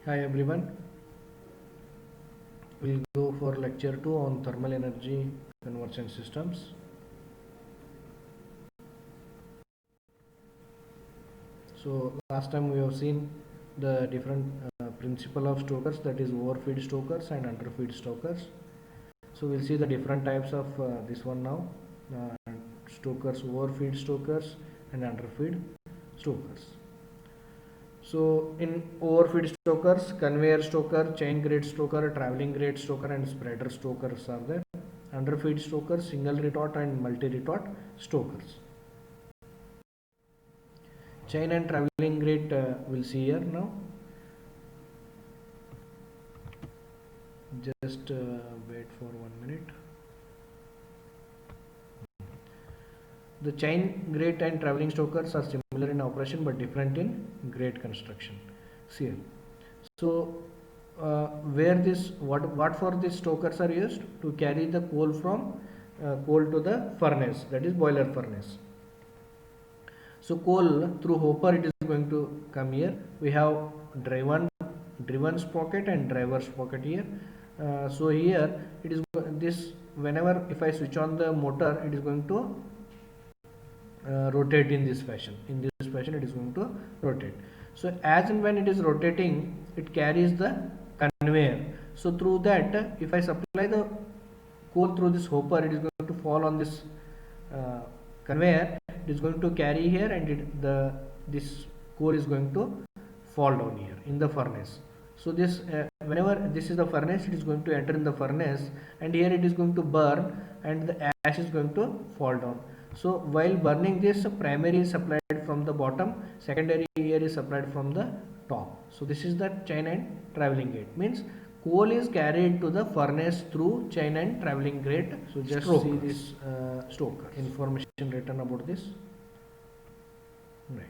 Hi everyone, we'll go for lecture 2 on thermal energy conversion systems. So last time we have seen the different principle of stokers, that is overfeed stokers and underfeed stokers. So we'll see the different types of this one now, stokers, overfeed stokers and underfeed stokers. So in overfeed stokers, conveyor stoker, chain grade stoker, traveling grade stoker and spreader stokers are there. Underfeed stokers, single retort and multi-retort stokers. Chain and traveling grade we'll see here now. Just wait for 1 minute. The chain grade and traveling stokers are similar in operation but different in grade construction. See here. So where this what for these stokers are used to carry the coal from coal to the furnace, that is boiler furnace. So coal through hopper it is going to come here. We have driven sprocket and driver sprocket here. So here it is this, whenever if I switch on the motor, it is going to rotate in this fashion. In this fashion it is going to rotate. So as and when it is rotating, it carries the conveyor. So through that, if I supply the coal through this hopper, it is going to fall on this conveyor. It is going to carry here, and this coal is going to fall down here in the furnace. So this whenever this is the furnace, it is going to enter in the furnace, and here it is going to burn, and the ash is going to fall down. So while burning this, primary is supplied from the bottom, secondary here is supplied from the top. So this is the chain and traveling gate. Means coal is carried to the furnace through chain and traveling grade. So just see this stoker information written about this. Right.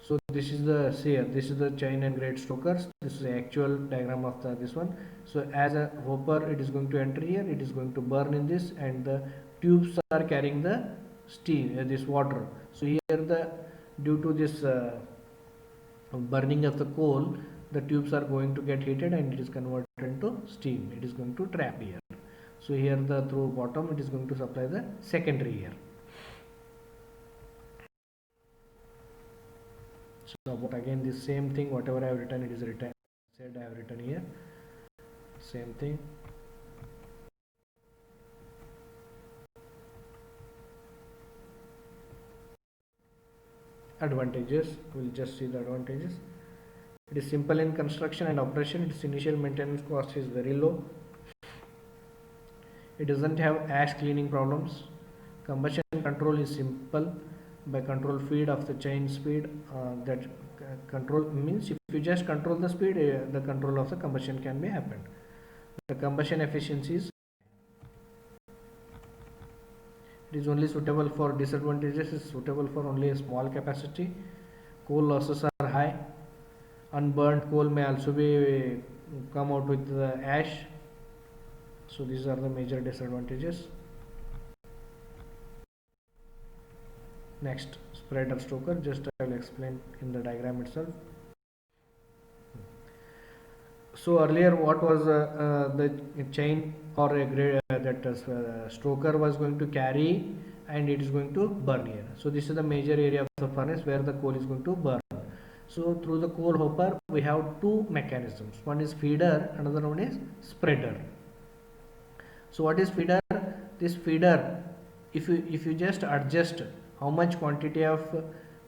So this is the this is the chain and grade stokers. This is the actual diagram of this one. So as a hopper, it is going to enter here. It is going to burn in this, and the tubes are carrying the steam, this water. So here due to this burning of the coal, the tubes are going to get heated and it is converted into steam. It is going to trap here. So here through bottom it is going to supply the secondary here. So but again this same thing, whatever I have written, it is written, said I have written here, same thing. Advantages, we'll just see the advantages. It is simple in construction and operation. Its initial maintenance cost is very low. It doesn't have ash cleaning problems. Combustion control is simple by control feed of the chain speed. That control means if you just control the speed, the control of the combustion can be happened. The combustion efficiencies, it is only suitable for disadvantages, is suitable for only a small capacity. Coal losses are high. Unburned coal may also be come out with the ash. So these are the major disadvantages. Next, spreader stoker, just I will explain in the diagram itself. So earlier what was the chain or a grade that stoker was going to carry, and it is going to burn here. So this is the major area of the furnace where the coal is going to burn. So through the coal hopper we have two mechanisms. One is feeder, another one is spreader. So what is feeder? This feeder, if you just adjust how much quantity of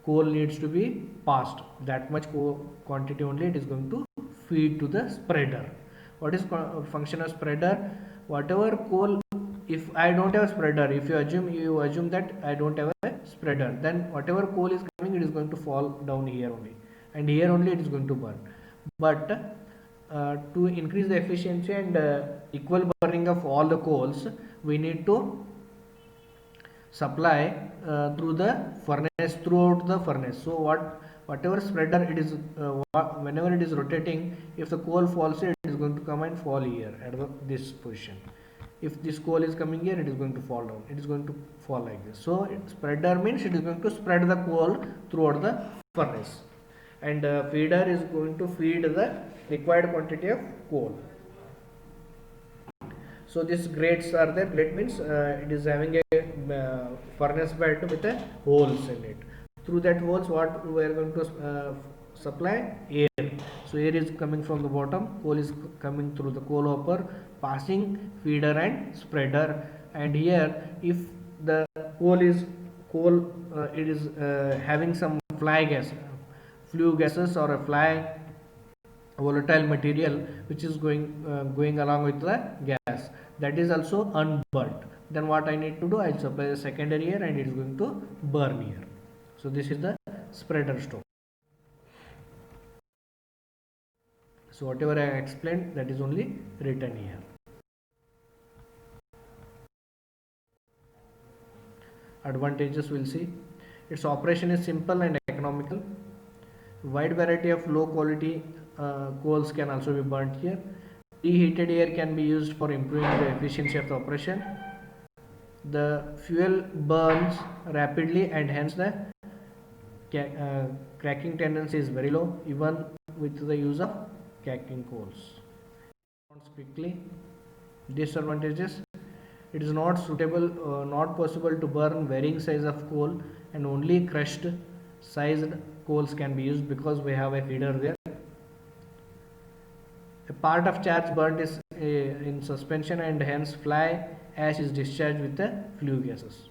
coal needs to be passed, that much quantity only it is going to feed to the spreader. What is function of spreader? Whatever coal, if I don't have a spreader, if you assume that I don't have a spreader, then whatever coal is coming, it is going to fall down here only, and here only it is going to burn. But to increase the efficiency and equal burning of all the coals, we need to supply through the furnace, throughout the furnace. So whatever spreader it is, whenever it is rotating, if the coal falls here, it is going to come and fall here at this position. If this coal is coming here, it is going to fall down, it is going to fall like this. So spreader means it is going to spread the coal throughout the furnace. and feeder is going to feed the required quantity of coal. So these grates are there. Grate means it is having a furnace bed with a holes in it. Through that holes, what we are going to supply? Air. So air is coming from the bottom, coal is coming through the coal hopper, passing feeder and spreader. And here, if the coal it is having some fly gas, flue gases or a fly volatile material which is going along with the gas, that is also unburnt, then what I need to do, I'll supply the secondary air and it is going to burn here. So this is the spreader stoker. So whatever I explained, that is only written here. Advantages we'll see. Its operation is simple and economical. Wide variety of low quality coals can also be burnt here. Preheated air can be used for improving the efficiency of the operation. The fuel burns rapidly and hence the cracking tendency is very low even with the use of cracking coals. Quickly, disadvantages: it is not suitable, not possible to burn varying size of coal, and only crushed sized coals can be used because we have a feeder there. A part of charge burnt is in suspension and hence fly ash is discharged with the flue gases.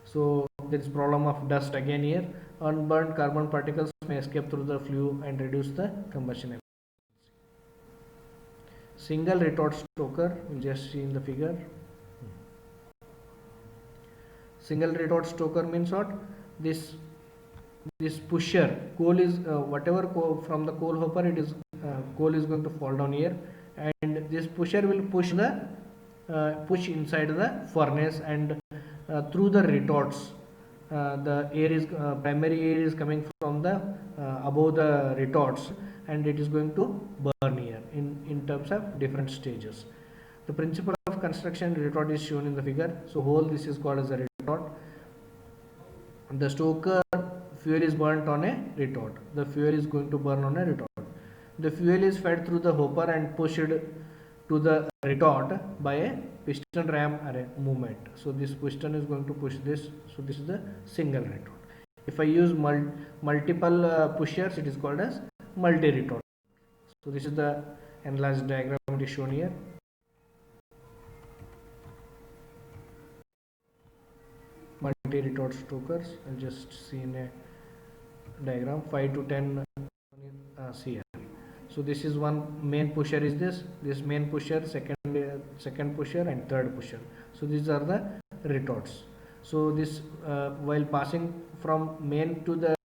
So there is problem of dust again here. Unburnt carbon particles may escape through the flue and reduce the combustion efficiency. Single retort stoker, we'll just see in the figure. Single retort stoker means what? This pusher, coal is whatever coal from the coal hopper, it is coal is going to fall down here, and this pusher will push inside the furnace, and through the retorts the air is primary air is coming from the above the retorts, and it is going to burn here in terms of different stages. The principle of construction retort is shown in the figure. So whole this is called as a retort. The stoker fuel is burnt on a retort. The fuel is going to burn on a retort. The fuel is fed through the hopper and pushed to the retort by a piston ram array movement. So this piston is going to push this. So this is the single retort. If I use multiple pushers, it is called as multi-retort. So this is the enlarged diagram it is shown here. Multi-retort stokers. I'll just see in a diagram 5 to 10 CR. So this is one main pusher is this main pusher, second pusher and third pusher. So these are the retorts. So this while passing from main to the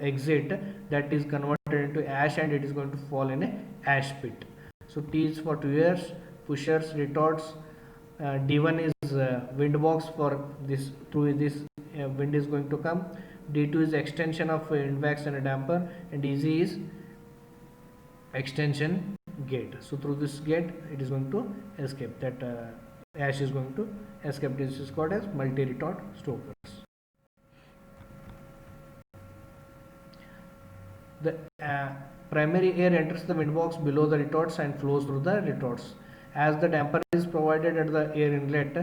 exit, that is converted into ash and it is going to fall in a ash pit. So T is for tuyers, pushers, retorts. D1 is wind box for this, through this wind is going to come. D2 is extension of wind wax and a damper, and EZ is extension gate. So through this gate it is going to escape, that ash is going to escape. This is called as multi-retort stokers. The primary air enters the wind box below the retorts and flows through the retorts. As the damper is provided at the air inlet,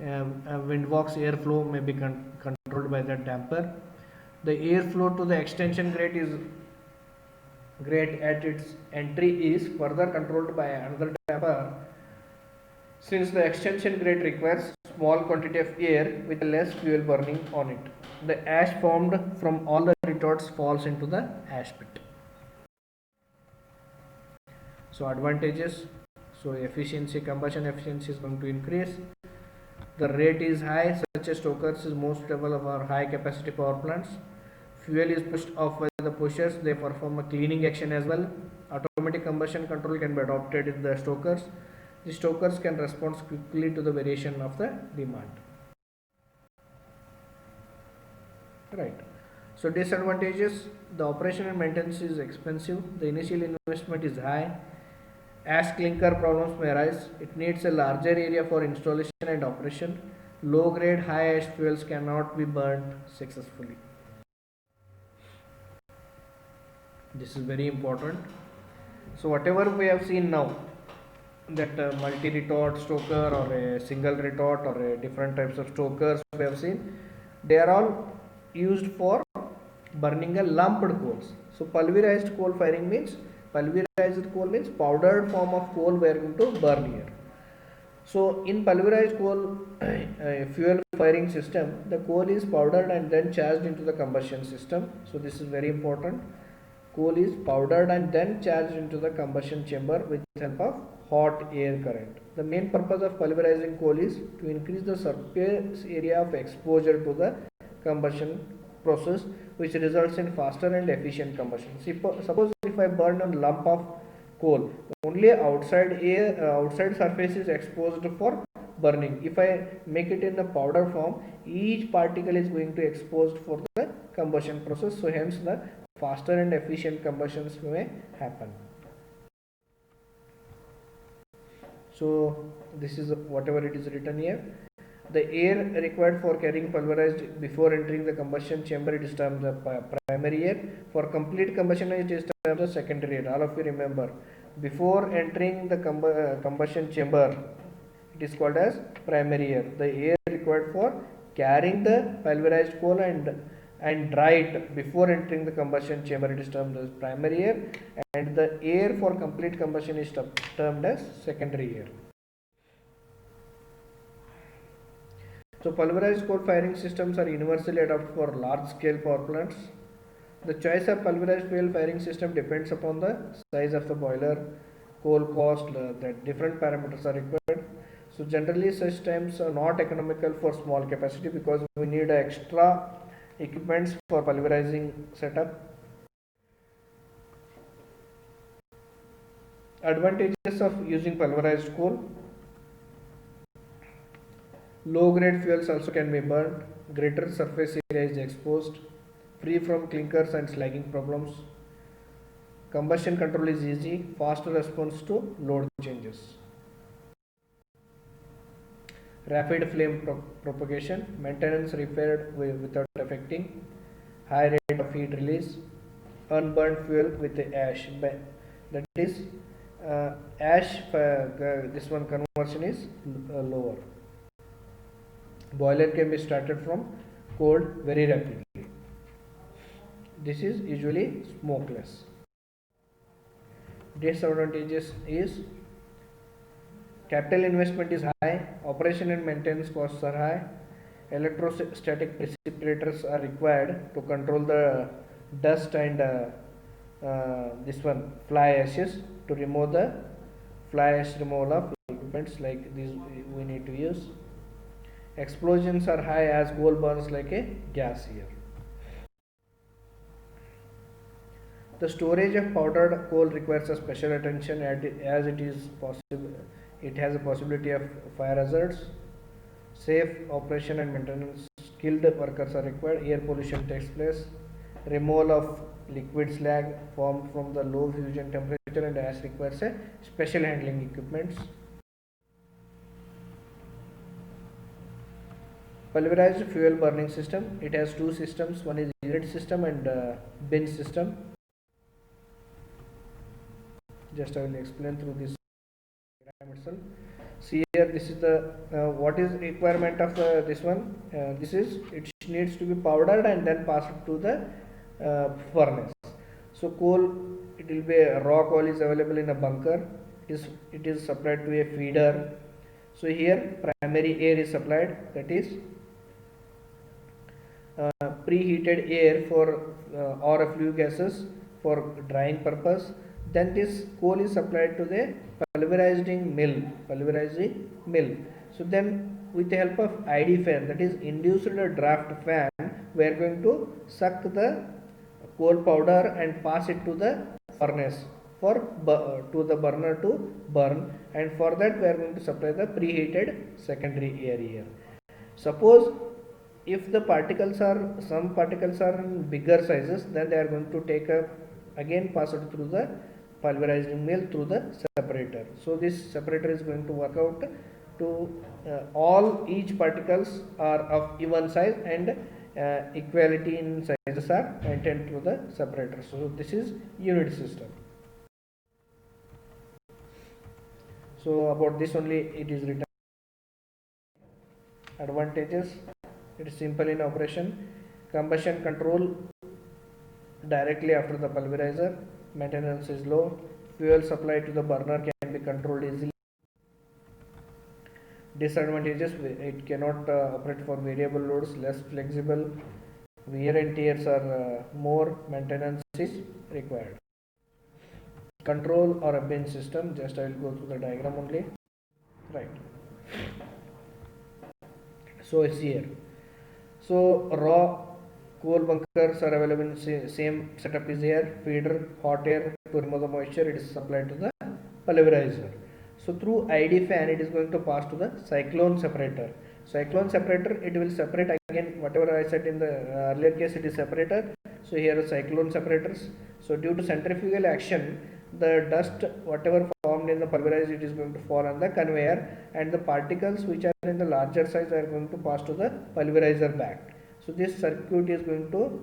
wind box airflow may be controlled by the damper. The airflow to the extension grate at its entry is further controlled by another damper, since the extension grate requires small quantity of air with less fuel burning on it. The ash formed from all the retorts falls into the ash pit. So advantages: so efficiency, combustion efficiency is going to increase. The rate is high. Such a stokers is most suitable for high capacity power plants. Fuel is pushed off by the pushers. They perform a cleaning action as well. Automatic combustion control can be adopted in the stokers. The stokers can respond quickly to the variation of the demand. Right. So disadvantages: the operation and maintenance is expensive. The initial investment is high. Ash clinker problems may arise. It needs a larger area for installation and operation. Low grade high ash fuels cannot be burnt successfully. This is very important. So whatever we have seen now, that multi-retort stoker or a single retort or a different types of stokers we have seen, they are all used for burning a lumped coals. So pulverized coal firing means, pulverized coal means powdered form of coal we are going to burn here. So in pulverized coal fuel firing system, the coal is powdered and then charged into the combustion system. So this is very important. Coal is powdered and then charged into the combustion chamber with the help of hot air current. The main purpose of pulverizing coal is to increase the surface area of exposure to the combustion process, which results in faster and efficient combustion. Suppose if I burn a lump of coal, only outside surface is exposed for burning. If I make it in the powder form, each particle is going to exposed for the combustion process. So hence the faster and efficient combustions may happen. So this is whatever it is written here. The air required for carrying pulverized before entering the combustion chamber, it is termed the primary air. For complete combustion, it is termed the secondary air. All of you remember, before entering the combustion chamber, it is called as primary air. The air required for carrying the pulverized coal and dry it before entering the combustion chamber, it is termed as primary air, and the air for complete combustion is termed as secondary air. So pulverized coal firing systems are universally adopted for large scale power plants. The choice of pulverized fuel firing system depends upon the size of the boiler, coal cost, that different parameters are required. So generally such times are not economical for small capacity because we need extra equipments for pulverizing setup. Advantages of using pulverized coal: low grade fuels also can be burned, greater surface area is exposed, free from clinkers and slagging problems. Combustion control is easy, faster response to load changes. Rapid flame propagation, maintenance repaired without affecting, high rate of heat release, unburned fuel with ash. That is, ash, this one conversion is lower. Boiler can be started from cold very rapidly. This is usually smokeless. Disadvantages is capital investment is high, operation and maintenance costs are high, electrostatic precipitators are required to control the dust and this one fly ashes, to remove the fly ash removal of equipments like these we need to use. Explosions are high as coal burns like a gas here. The storage of powdered coal requires a special attention as it is possible. It has a possibility of fire hazards. Safe operation and maintenance, skilled workers are required. Air pollution takes place. Removal of liquid slag formed from the low fusion temperature and ash requires a special handling equipments. Pulverized fuel burning system. It has two systems. One is unit system and bin system. Just I will explain through this diagram itself. See here, this is the what is requirement of this one. This is it needs to be powdered and then passed to the furnace. So coal, it will be raw coal is available in a bunker. It is supplied to a feeder. So here primary air is supplied, that is preheated air for or a flue gases for drying purpose. Then this coal is supplied to the pulverizing mill. So then with the help of ID fan, that is induced draft fan, we are going to suck the coal powder and pass it to the furnace for to the burner to burn, and for that we are going to supply the preheated secondary air here. Suppose if the some particles are in bigger sizes, then they are going to take a again pass it through the pulverizing mill through the separator. So this separator is going to work out to each particles are of even size and equality in size pulverizers are maintained through the separator. So this is unit system. So about this only it is written. Advantages: it is simple in operation, combustion control directly after the pulverizer, maintenance is low, fuel supply to the burner can be controlled easily. Disadvantages: it cannot operate for variable loads, less flexible, wear and tears are more, maintenance is required. Control or a bin system, just I will go through the diagram only. Right. So it's here. So raw coal bunkers are available in same setup is here. Feeder, hot air to remove the moisture, it is supplied to the pulverizer. So through ID fan it is going to pass to the cyclone separator. Cyclone separator, it will separate again whatever I said in the earlier case, it is separator. So here are cyclone separators. So due to centrifugal action, the dust whatever formed in the pulverizer, it is going to fall on the conveyor, and the particles which are in the larger size are going to pass to the pulverizer back. So this circuit is going to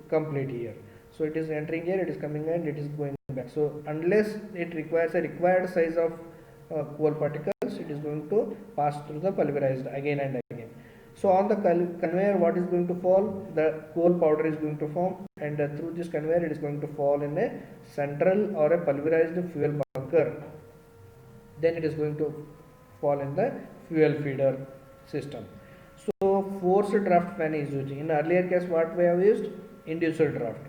complete here. So it is entering here, it is coming and it is going back. So unless it requires a required size of coal particles, it is going to pass through the pulverized again and again. So on the conveyor, what is going to fall? The coal powder is going to form, and through this conveyor it is going to fall in a central or a pulverized fuel bunker. Then it is going to fall in the fuel feeder system. So forced draft fan is used. In earlier case, what we have used? Induced draft.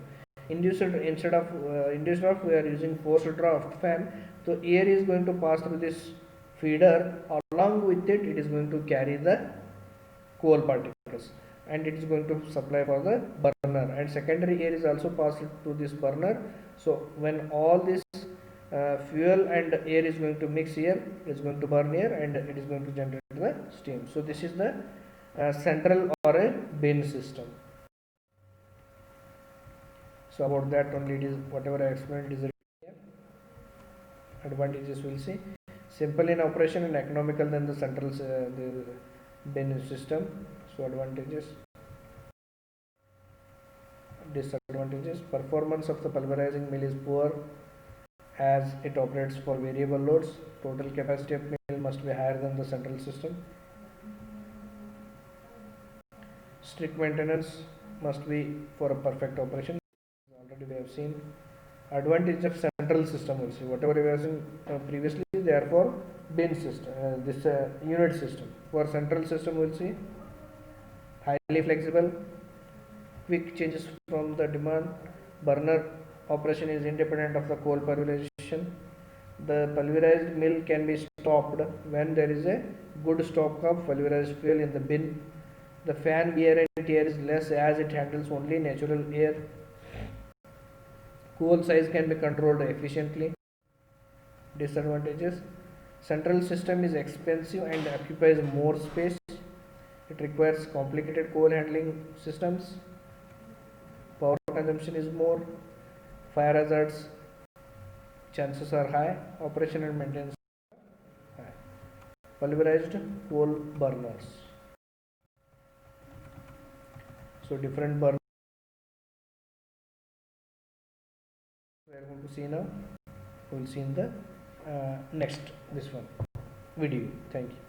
Instead of induced draft, we are using forced draft fan. So air is going to pass through this feeder. Along with it, it is going to carry the coal particles, and it is going to supply for the burner, and secondary air is also passed to this burner. So when all this fuel and air is going to mix here, it is going to burn here, and it is going to generate the steam. So this is the central or a bin system. So about that only, it is whatever I explained is written here. Advantages we'll see: simple in operation and economical than the central the bin system. So advantages. Disadvantages: performance of the pulverizing mill is poor as it operates for variable loads. Total capacity of mill must be higher than the central system. Strict maintenance must be for a perfect operation. Already we have seen. Advantage of central system also. Whatever we have seen previously, they are for bin system, this unit system. For central system, we'll see highly flexible, quick changes from the demand. Burner operation is independent of the coal pulverization. The pulverized mill can be stopped when there is a good stock of pulverized fuel in the bin. The fan wear and tear is less as it handles only natural air. Coal size can be controlled efficiently. Disadvantages: central system is expensive and occupies more space. It requires complicated coal handling systems. Power consumption is more. Fire hazards chances are high. Operation and maintenance high. Pulverized coal burners. So different burners we are going to see now. We will see in the next this one video. Thank you.